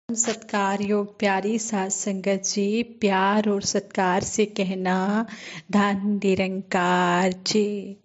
सत्कार योग प्यारी सात संगत जी, प्यार और सत्कार से कहना धन निरंकार जी।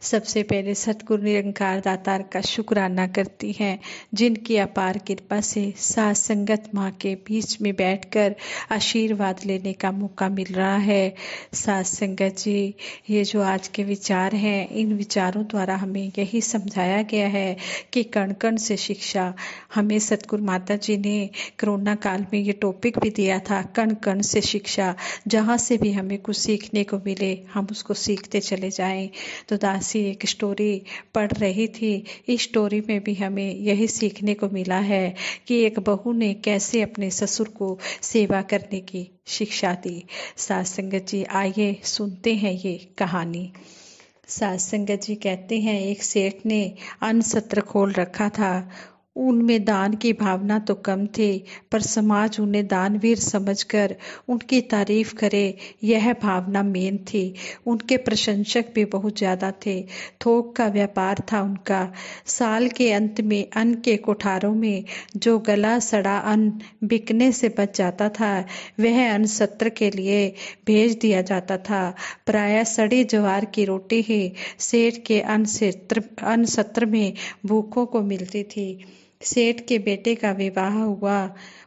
सबसे पहले सतगुरु निरंकार दातार का शुक्राना करती हैं, जिनकी अपार कृपा से सात संगत माँ के बीच में बैठकर आशीर्वाद लेने का मौका मिल रहा है। सात संगत जी, ये जो आज के विचार हैं, इन विचारों द्वारा हमें यही समझाया गया है कि कण कण से शिक्षा। हमें सतगुरु माता जी ने कोरोना काल में ये टॉपिक भी दिया था, कण कण से शिक्षा। जहाँ से भी हमें कुछ सीखने को मिले हम उसको सीखते चले जाएं। तो दासी एक स्टोरी पढ़ रही थी, इस स्टोरी में भी हमें यही सीखने को मिला है कि एक बहू ने कैसे अपने ससुर को सेवा करने की शिक्षा दी। सात संगत जी, आइए सुनते हैं ये कहानी। सात संगत जी कहते हैं, एक सेठ ने अन्न सत्र खोल रखा था। उनमें दान की भावना तो कम थी, पर समाज उन्हें दानवीर समझकर उनकी तारीफ करे, यह भावना मेन थी। उनके प्रशंसक भी बहुत ज्यादा थे। थोक का व्यापार था उनका। साल के अंत में अन्न के कोठारों में जो गला सड़ा अन्न बिकने से बच जाता था, वह अन्न सत्र के लिए भेज दिया जाता था। प्रायः सड़ी ज्वार की रोटी ही सेठ के अन्न सत्र में भूखों को मिलती थी। सेठ के बेटे का विवाह हुआ,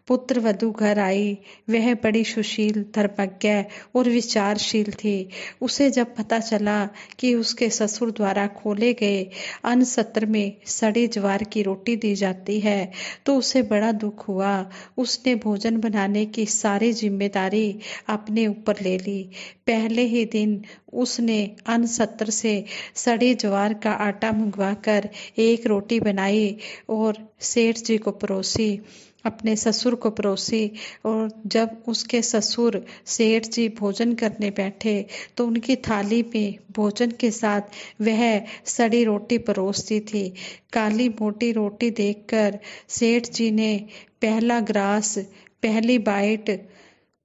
पुत्र वधू घर आई। वह बड़ी सुशील, धर्मज्ञ और विचारशील थी। उसे जब पता चला कि उसके ससुर द्वारा खोले गए अन्न सत्र में सड़ी ज्वार की रोटी दी जाती है, तो उसे बड़ा दुख हुआ। उसने भोजन बनाने की सारी जिम्मेदारी अपने ऊपर ले ली। पहले ही दिन उसने अन्न सत्र से सड़ी ज्वार का आटा मंगवाकर एक रोटी बनाई और सेठ जी को परोसी, अपने ससुर को परोसी। और जब उसके ससुर सेठ जी भोजन करने बैठे तो उनकी थाली में भोजन के साथ वह सड़ी रोटी परोसती थी। काली मोटी रोटी देखकर सेठ जी ने पहला ग्रास, पहली बाइट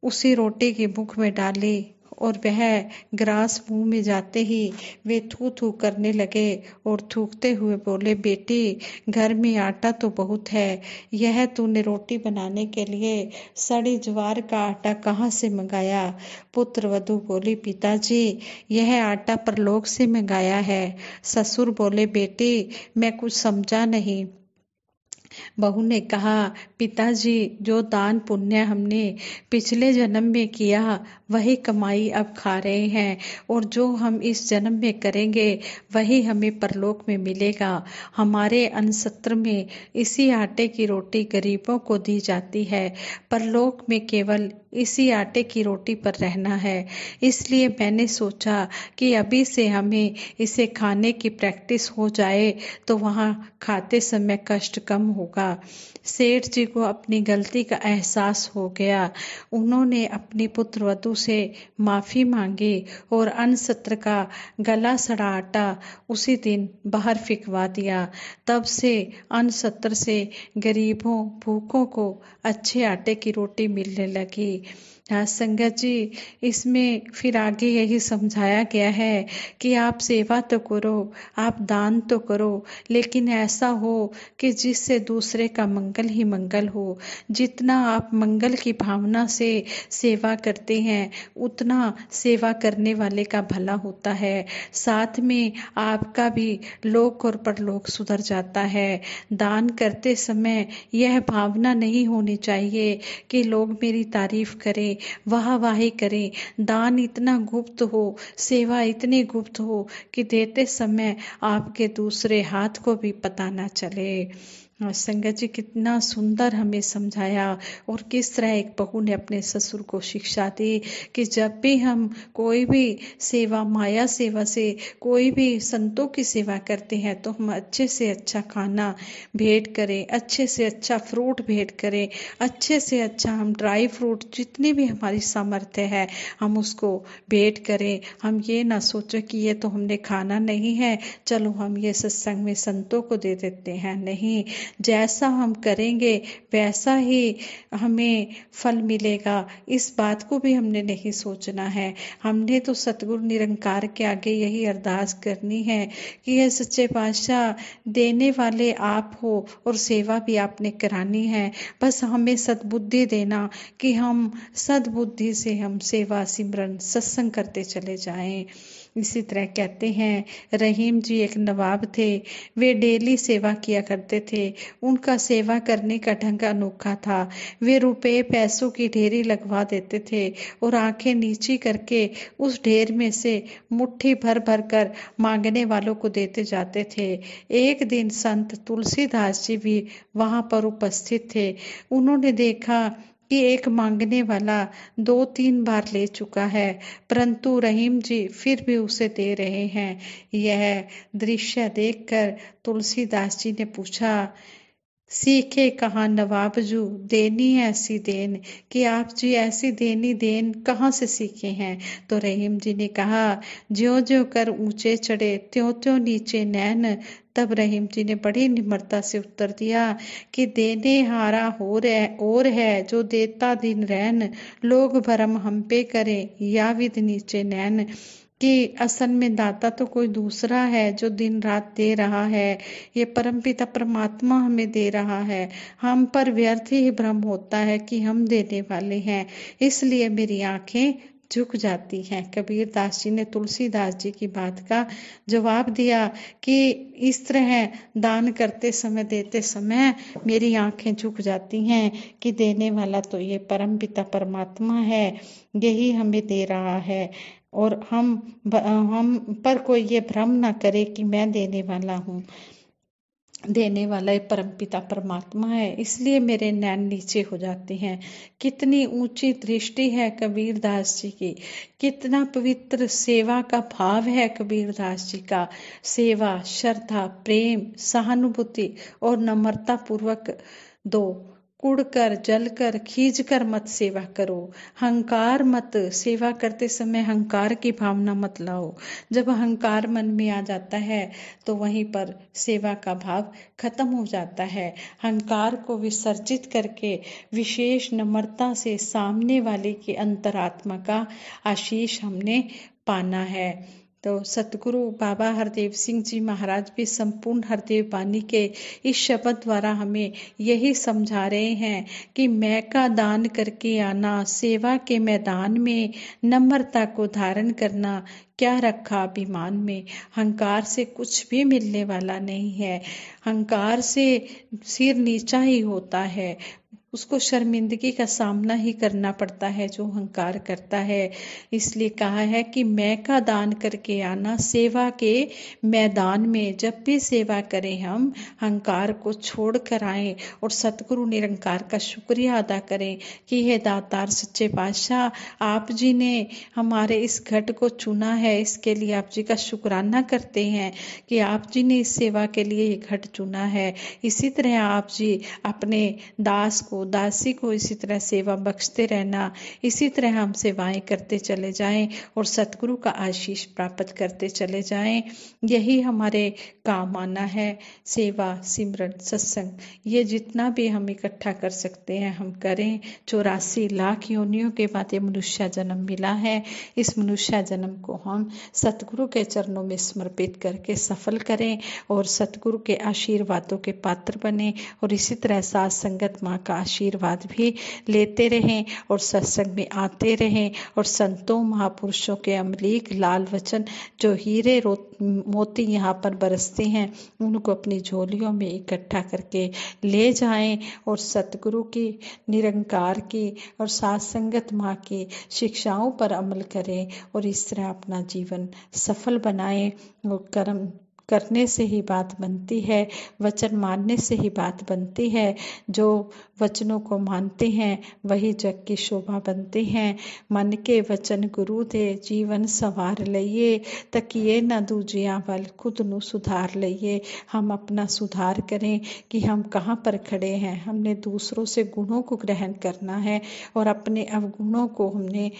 उसी रोटी के मुख में डाली और वह ग्रास मुंह में जाते ही वे थू थू करने लगे और थूकते हुए बोले, बेटी घर में आटा तो बहुत है, यह तूने रोटी बनाने के लिए सड़ी ज्वार का आटा कहाँ से मंगाया? पुत्र वधू बोली, पिताजी यह आटा परलोक से मंगाया है। ससुर बोले, बेटी मैं कुछ समझा नहीं। बहू ने कहा, पिताजी जो दान पुण्य हमने पिछले जन्म में किया वही कमाई अब खा रहे हैं, और जो हम इस जन्म में करेंगे वही हमें परलोक में मिलेगा। हमारे अन्न सत्र में इसी आटे की रोटी गरीबों को दी जाती है। परलोक में केवल इसी आटे की रोटी पर रहना है। इसलिए मैंने सोचा कि अभी से हमें इसे खाने की प्रैक्टिस हो जाए तो वहाँ खाते समय कष्ट कम होगा। सेठ जी को अपनी गलती का एहसास हो गया। उन्होंने अपनी पुत्र वधू से माफी मांगी और अन्न सत्र का गला सड़ा आटा उसी दिन बाहर फिकवा दिया। तब से अन्न सत्र से गरीबों भूखों को अच्छे आटे की रोटी मिलने लगी। संगत जी, इसमें फिर आगे यही समझाया गया है कि आप सेवा तो करो, आप दान तो करो, लेकिन ऐसा हो कि जिससे दूसरे का मंगल ही मंगल हो। जितना आप मंगल की भावना से सेवा करते हैं, उतना सेवा करने वाले का भला होता है। साथ में आपका भी लोक और परलोक सुधर जाता है। दान करते समय यह भावना नहीं होनी चाहिए कि लोग मेरी तारीफ करें, वाह वाही करें। दान इतना गुप्त हो, सेवा इतनी गुप्त हो कि देते समय आपके दूसरे हाथ को भी पता ना चले। संगत जी, कितना सुंदर हमें समझाया और किस तरह एक बहू ने अपने ससुर को शिक्षा दी कि जब भी हम कोई भी सेवा, माया सेवा से कोई भी संतों की सेवा करते हैं तो हम अच्छे से अच्छा खाना भेंट करें, अच्छे से अच्छा फ्रूट भेंट करें, अच्छे से अच्छा हम ड्राई फ्रूट जितनी भी हमारी सामर्थ्य है हम उसको भेंट करें। हम ये ना सोचें कि ये तो हमने खाना नहीं है, चलो हम ये सत्संग में संतों को दे देते हैं। नहीं, जैसा हम करेंगे वैसा ही हमें फल मिलेगा। इस बात को भी हमने नहीं सोचना है। हमने तो सतगुरु निरंकार के आगे यही अरदास करनी है कि ये सच्चे पातशाह, देने वाले आप हो और सेवा भी आपने करानी है। बस हमें सद्बुद्धि देना कि हम सद्बुद्धि से हम सेवा सिमरन सत्संग करते चले जाएं। इसी तरह कहते हैं रहीम जी एक नवाब थे। वे डेली सेवा किया करते थे। उनका सेवा करने का ढंग अनोखा था। वे रुपए पैसों की ढेरी लगवा देते थे और आंखें नीची करके उस ढेर में से मुट्ठी भर भर कर मांगने वालों को देते जाते थे। एक दिन संत तुलसीदास जी भी वहां पर उपस्थित थे। उन्होंने देखा कि एक मांगने वाला 2-3 बार ले चुका है, परंतु रहीम जी फिर भी उसे दे रहे हैं। यह दृश्य देखकर तुलसीदास जी ने पूछा, सीखे कहाँ नवाबजू देनी ऐसी देन, कि आप जी ऐसी देनी देन कहाँ से सीखे हैं। तो रहीम जी ने कहा, ज्यों ज्यों कर ऊंचे चढ़े त्यों त्यों नीचे नैन। तब रहीम जी ने बड़ी निम्रता से उत्तर दिया कि देने हारा और है जो देता दिन रैन, लोग भरम हम पे करे या विध नीचे नैन। कि असल में दाता तो कोई दूसरा है जो दिन रात दे रहा है। ये परमपिता परमात्मा हमें दे रहा है। हम पर व्यर्थ ही भ्रम होता है कि हम देने वाले हैं, इसलिए मेरी आंखें झुक जाती हैं। कबीर दास जी ने तुलसीदास जी की बात का जवाब दिया कि इस तरह दान करते समय देते समय मेरी आंखें झुक जाती हैं कि देने वाला तो ये परमपिता परमात्मा है, यही हमें दे रहा है। और हम पर कोई ये भ्रम ना करे कि मैं देने वाला हूँ। देने वाला परमपिता परमात्मा है, इसलिए मेरे नैन नीचे हो जाते हैं। कितनी ऊंची दृष्टि है कबीरदास जी की, कितना पवित्र सेवा का भाव है कबीरदास जी का। सेवा, श्रद्धा, प्रेम, सहानुभूति और नम्रता पूर्वक दो। कुड़ कर जल कर खींच कर मत सेवा करो। हंकार मत, सेवा करते समय हंकार की भावना मत लाओ। जब अहंकार मन में आ जाता है तो वहीं पर सेवा का भाव खत्म हो जाता है। अहंकार को विसर्जित करके विशेष नम्रता से सामने वाले की अंतरात्मा का आशीष हमने पाना है। तो सतगुरु बाबा हरदेव सिंह जी महाराज भी संपूर्ण हरदेव बानी के इस शब्द द्वारा हमें यही समझा रहे हैं कि मैं का दान करके आना, सेवा के मैदान में नम्रता को धारण करना, क्या रखा अभिमान में। हंकार से कुछ भी मिलने वाला नहीं है। हंकार से सिर नीचा ही होता है, उसको शर्मिंदगी का सामना ही करना पड़ता है जो अहंकार करता है। इसलिए कहा है कि मैं का दान करके आना, सेवा के मैदान में जब भी सेवा करें हम अहंकार को छोड़ कर आए और सतगुरु निरंकार का शुक्रिया अदा करें कि हे दातार सच्चे पातशाह, आप जी ने हमारे इस घट को चुना है, इसके लिए आप जी का शुक्राना करते हैं कि आप जी ने इस सेवा के लिए ये घट चुना है। इसी तरह आप जी अपने दास को, दासी को इसी तरह सेवा बख्शते रहना, इसी तरह हम सेवाएं करते चले जाएं और सतगुरु का आशीष प्राप्त करते चले जाएं। यही हमारे काम आना है। सेवा, सिमरन, सत्संग, ये जितना भी हम इकट्ठा कर सकते हैं हम करें। 84 लाख योनियों के बाद ये मनुष्य जन्म मिला है। इस मनुष्य जन्म को हम सतगुरु के चरणों में समर्पित करके सफल करें और सतगुरु के आशीर्वादों के पात्र बने और इसी तरह साथ संगत माँ का आशीर्वाद भी लेते रहें और सत्संग में आते रहें और संतों महापुरुषों के अमलीक लाल वचन जो हीरे मोती यहाँ पर बरसते हैं उनको अपनी झोलियों में इकट्ठा करके ले जाएं और सतगुरु की, निरंकार की और साथ संगत माँ की शिक्षाओं पर अमल करें और इस तरह अपना जीवन सफल बनाएं। और कर्म करने से ही बात बनती है, वचन मानने से ही बात बनती है। जो वचनों को मानते हैं वही जग की शोभा बनते हैं। मन के वचन गुरु दे जीवन सवार लइए, तकिए न दूजिया वल खुद नु सुधार लइए। हम अपना सुधार करें कि हम कहाँ पर खड़े हैं। हमने दूसरों से गुणों को ग्रहण करना है और अपने अवगुणों को हमने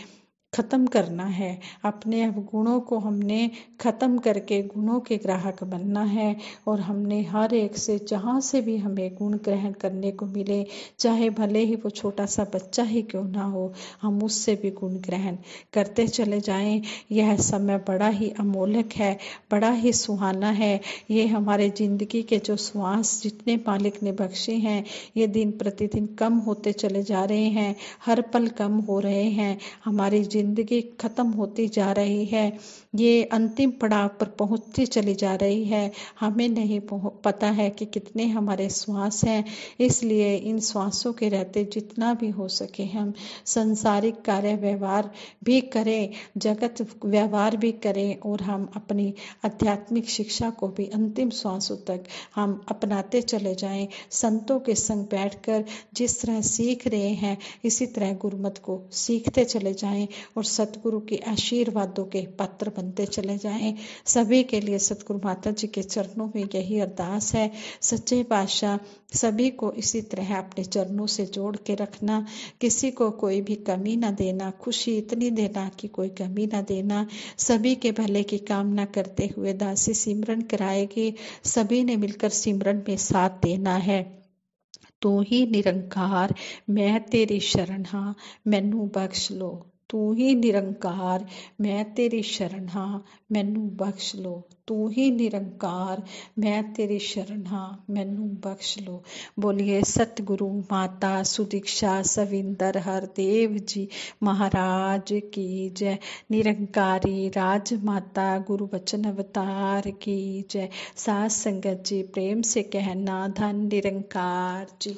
खत्म करना है। अपने गुणों को हमने खत्म करके गुणों के ग्राहक बनना है। और हमने हर एक से जहाँ से भी हमें गुण ग्रहण करने को मिले, चाहे भले ही वो छोटा सा बच्चा ही क्यों ना हो, हम उससे भी गुण ग्रहण करते चले जाएं। यह समय बड़ा ही अमोलक है, बड़ा ही सुहाना है। ये हमारे जिंदगी के जो श्वास जितने मालिक ने बख्शे हैं, ये दिन प्रतिदिन कम होते चले जा रहे हैं, हर पल कम हो रहे हैं। हमारी जिंदगी खत्म होती जा रही है, ये अंतिम पड़ाव पर पहुंचती चली जा रही है। हमें नहीं पता है कि कितने हमारे श्वास हैं, इसलिए इन श्वासों के रहते जितना भी हो सके हम संसारिक कार्य व्यवहार भी करें, जगत व्यवहार भी करें, और हम अपनी आध्यात्मिक शिक्षा को भी अंतिम श्वासों तक हम अपनाते चले जाएं। संतों के संग बैठकर जिस तरह सीख रहे हैं, इसी तरह गुरुमत को सीखते चले जाएं और सतगुरु के आशीर्वादों के पात्र बनते चले जाएं। सभी के लिए सतगुरु माता जी के चरणों में यही अरदास है। सच्चे पातशाह सभी को इसी तरह अपने चरणों से जोड़ के रखना, किसी को कोई भी कमी ना देना, खुशी इतनी देना कि कोई कमी ना देना। सभी के भले की कामना करते हुए दासी सिमरन कराएगी। सभी ने मिलकर सिमरन में साथ देना है। तू ही निरंकार मैं तेरी शरण हाँ, मैनू बख्श लो। तू ही निरंकार मैं तेरी शरण हाँ, मैनू बख्श लो। तू ही निरंकार मैं तेरी शरण हाँ, मैनू बख्श लो। बोलिए सतगुरु माता सुदीक्षा सविंदर हरदेव जी महाराज की जय। निरंकारी राजमाता गुरु वचन अवतार की जय। साथ संगत जी प्रेम से कहना धन निरंकार जी।